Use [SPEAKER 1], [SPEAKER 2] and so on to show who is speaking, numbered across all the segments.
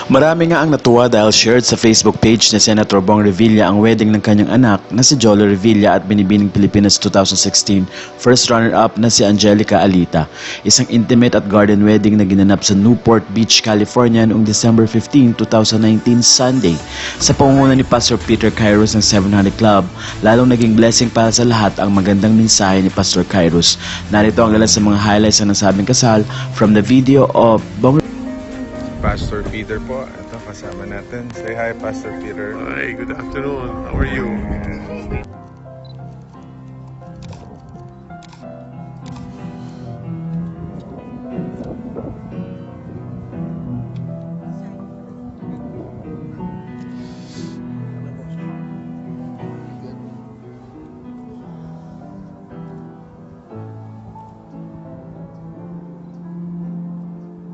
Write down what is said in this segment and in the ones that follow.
[SPEAKER 1] Marami nga ang natuwa dahil shared sa Facebook page ni Senator Bong Revilla ang wedding ng kanyang anak na si JOLO Revilla at Binibining Pilipinas 2016 first runner-up na si ANGELICA ALITA. Isang intimate at garden wedding na ginanap sa Newport Beach, California noong December 15, 2019 Sunday. Sa pangunguna ni Pastor Peter Kairos ng 700 Club, lalong naging blessing para sa lahat ang magandang mensahe ni Pastor Kairos. Narito ang ilan sa mga highlights ng nasabing kasal from the video of Bong
[SPEAKER 2] Pastor Peter po, ito kasama natin. Say hi, Pastor Peter.
[SPEAKER 3] Hi, good afternoon. How are you?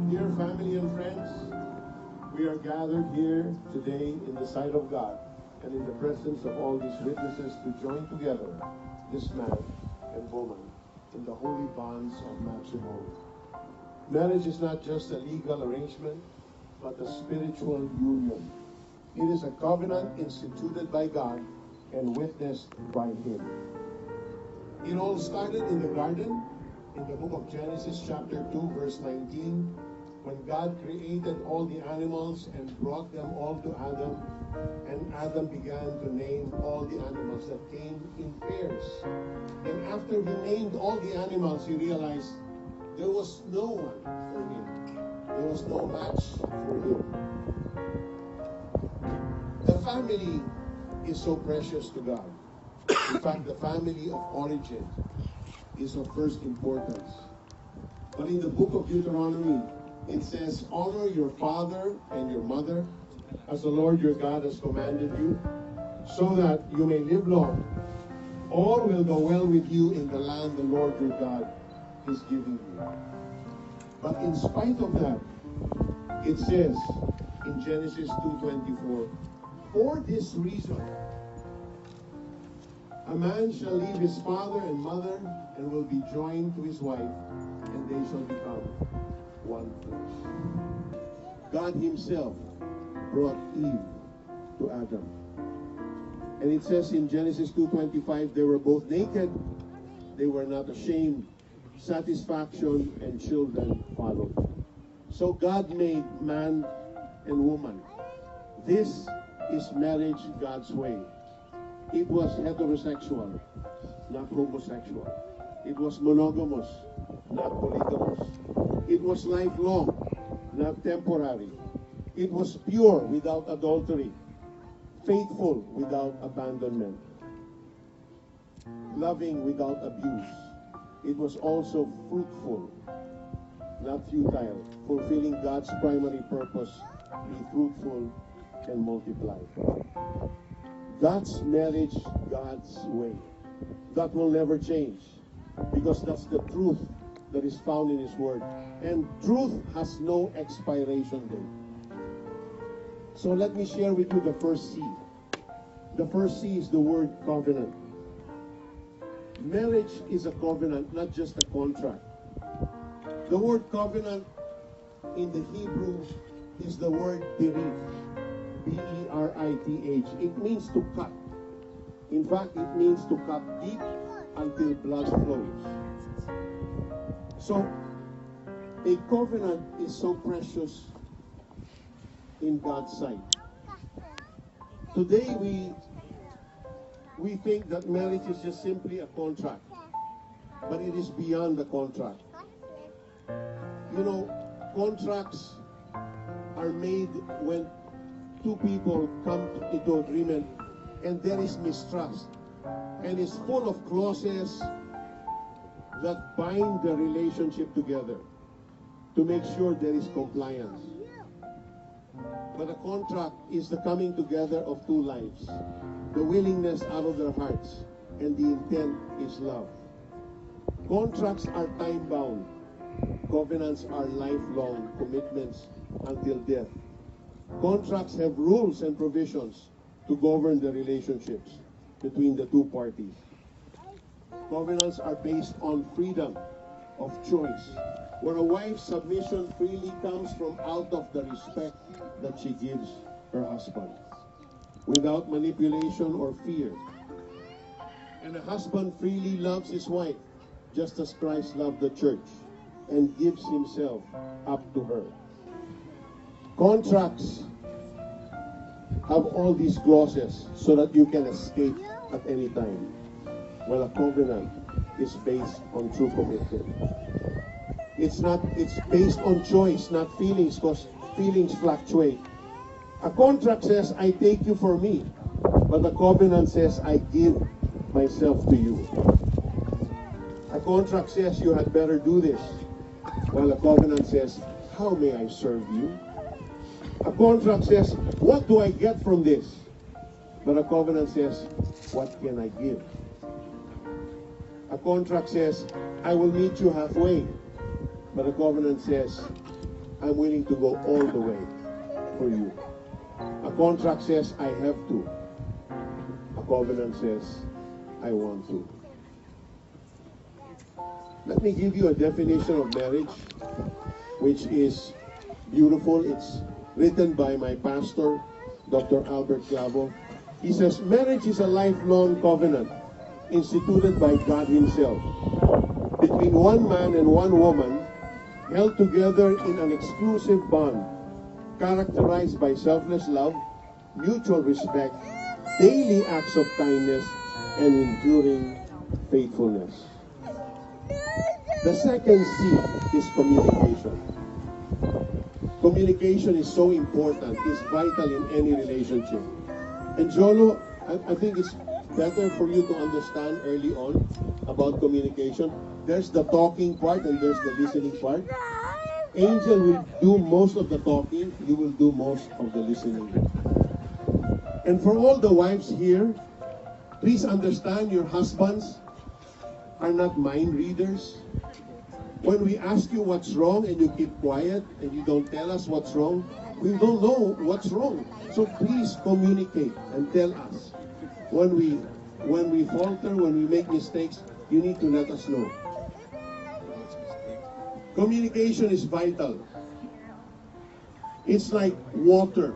[SPEAKER 4] Dear family and friends, we are gathered here today in the sight of God and in the presence of all these witnesses to join together this man and woman in the holy bonds of matrimony. Marriage is not just a legal arrangement, but a spiritual union. It is a covenant instituted by God and witnessed by Him. It all started in the garden, in the book of Genesis chapter 2 verse 19, when God created all the animals and brought them all to Adam, and Adam began to name all the animals that came in pairs. And after he named all the animals, he realized there was no one for him. There was no match for him. The family is so precious to God. In fact, the family of origin is of first importance. But in the book of Deuteronomy, it says, honor your father and your mother as the Lord your God has commanded you, so that you may live long. All will go well with you in the land the Lord your God is giving you. But in spite of that, it says in Genesis 2:24, for this reason, a man shall leave his father and mother and will be joined to his wife, and they shall become one flesh. God Himself brought Eve to Adam. And it says in Genesis 2:25, they were both naked, they were not ashamed, satisfaction and children followed. So God made man and woman. This is marriage God's way. It was heterosexual, not homosexual. It was monogamous, not polygamous. It was lifelong, not temporary. It was pure without adultery, faithful without abandonment, loving without abuse. It was also fruitful, not futile, fulfilling God's primary purpose, be fruitful and multiply. That's marriage God's way. That will never change, because that's the truth that is found in His Word. And truth has no expiration date. So let me share with you the first C. The first C is the word covenant. Marriage is a covenant, not just a contract. The word covenant in the Hebrew is the word berith. B-E-R-I-T-H. It means to cut. In fact, it means to cut deep until blood flows. So, a covenant is so precious in God's sight. Today we think that marriage is just simply a contract, but it is beyond the contract. You know, contracts are made when two people come into agreement and there is mistrust, and it's full of clauses that bind the relationship together to make sure there is compliance. But a contract is the coming together of two lives, the willingness out of their hearts, and the intent is love. Contracts are time-bound. Covenants are lifelong commitments until death. Contracts have rules and provisions to govern the relationships between the two parties. Covenants are based on freedom of choice where a wife's submission freely comes from out of the respect that she gives her husband, without manipulation or fear. And a husband freely loves his wife, just as Christ loved the church and gives himself up to her. Contracts have all these clauses so that you can escape at any time, while a covenant is based on true commitment. It's based on choice, not feelings, because feelings fluctuate. A contract says, I take you for me, but a covenant says, I give myself to you. A contract says, you had better do this, while a covenant says, how may I serve you? A contract says, what do I get from this? But a covenant says, what can I give? A contract says, I will meet you halfway. But a covenant says, I'm willing to go all the way for you. A contract says, I have to. A covenant says, I want to. Let me give you a definition of marriage, which is beautiful. It's written by my pastor, Dr. Albert Clavo. He says, marriage is a lifelong covenant instituted by God Himself between one man and one woman, held together in an exclusive bond characterized by selfless love, mutual respect, daily acts of kindness, and enduring faithfulness. The second C is communication. Communication is so important, it's vital in any relationship. And JOLO, I think it's better for you to understand early on about communication. There's the talking part and there's the listening part. Angel will do most of the talking, you will do most of the listening. And for all the wives here, please understand your husbands are not mind readers. When we ask you what's wrong and you keep quiet and you don't tell us what's wrong, we don't know what's wrong. So please communicate and tell us. When we falter, when we make mistakes, you need to let us know. Communication is vital. It's like water.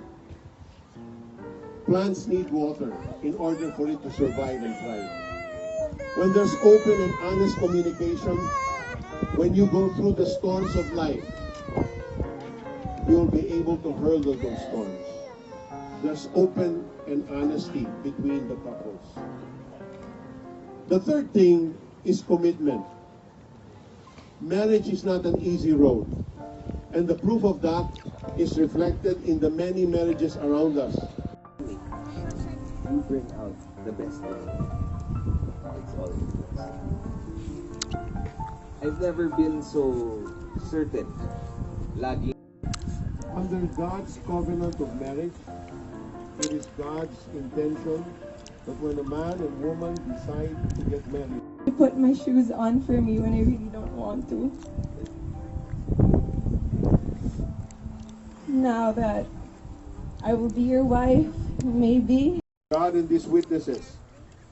[SPEAKER 4] Plants need water in order for it to survive and thrive. When there's open and honest communication, when you go through the storms of life, you'll be able to hurdle those storms. There's open and honesty between the couples. The third thing is commitment. Marriage is not an easy road, and the proof of that is reflected in the many marriages around us.
[SPEAKER 5] You bring out the best in me. It's all it is. I've never been so certain. Lagi.
[SPEAKER 4] Under God's covenant of marriage, it is God's intention that when a man and woman decide to get married,
[SPEAKER 6] I put my shoes on for me when I really don't want to. Now that I will be your wife, maybe.
[SPEAKER 4] God and these witnesses,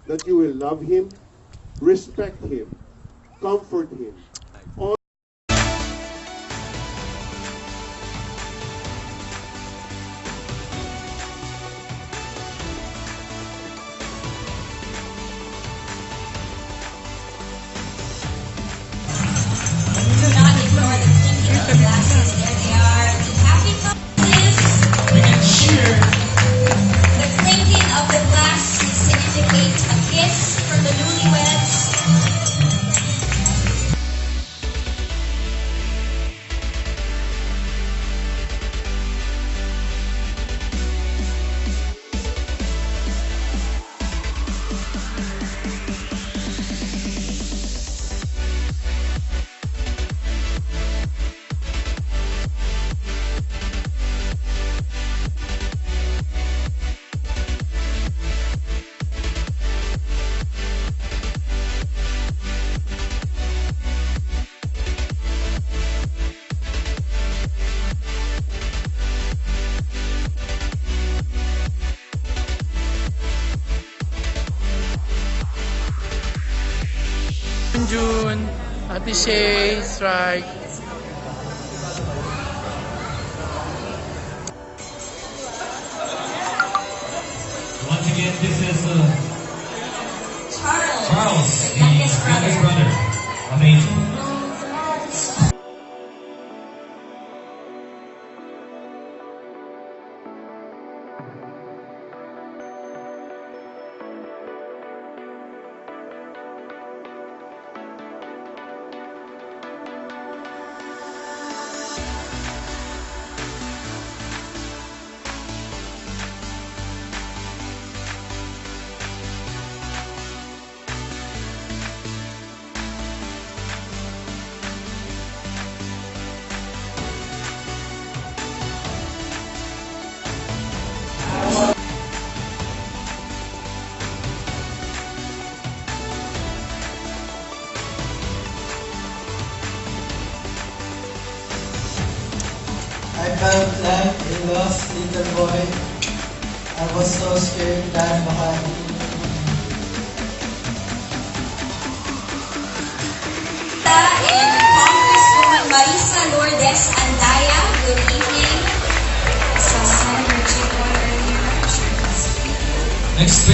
[SPEAKER 4] that you will love Him, respect Him, comfort Him.
[SPEAKER 7] Do not ignore the picture of glasses. There they are. Happy couples. When I'm sure. The clinking of the glass significates a kiss from the newlyweds.
[SPEAKER 8] June, Ate Shay, Strike. again, this is
[SPEAKER 7] Charles.
[SPEAKER 8] Charles,
[SPEAKER 7] The
[SPEAKER 8] the
[SPEAKER 7] youngest
[SPEAKER 8] youngest
[SPEAKER 7] brother.
[SPEAKER 8] brother. Amazing.
[SPEAKER 9] I felt like a lost little boy. I was so scared that baka
[SPEAKER 7] And Congresswoman Marisa Lourdes Andaya, good evening. So, Senator Chico earlier.
[SPEAKER 8] Next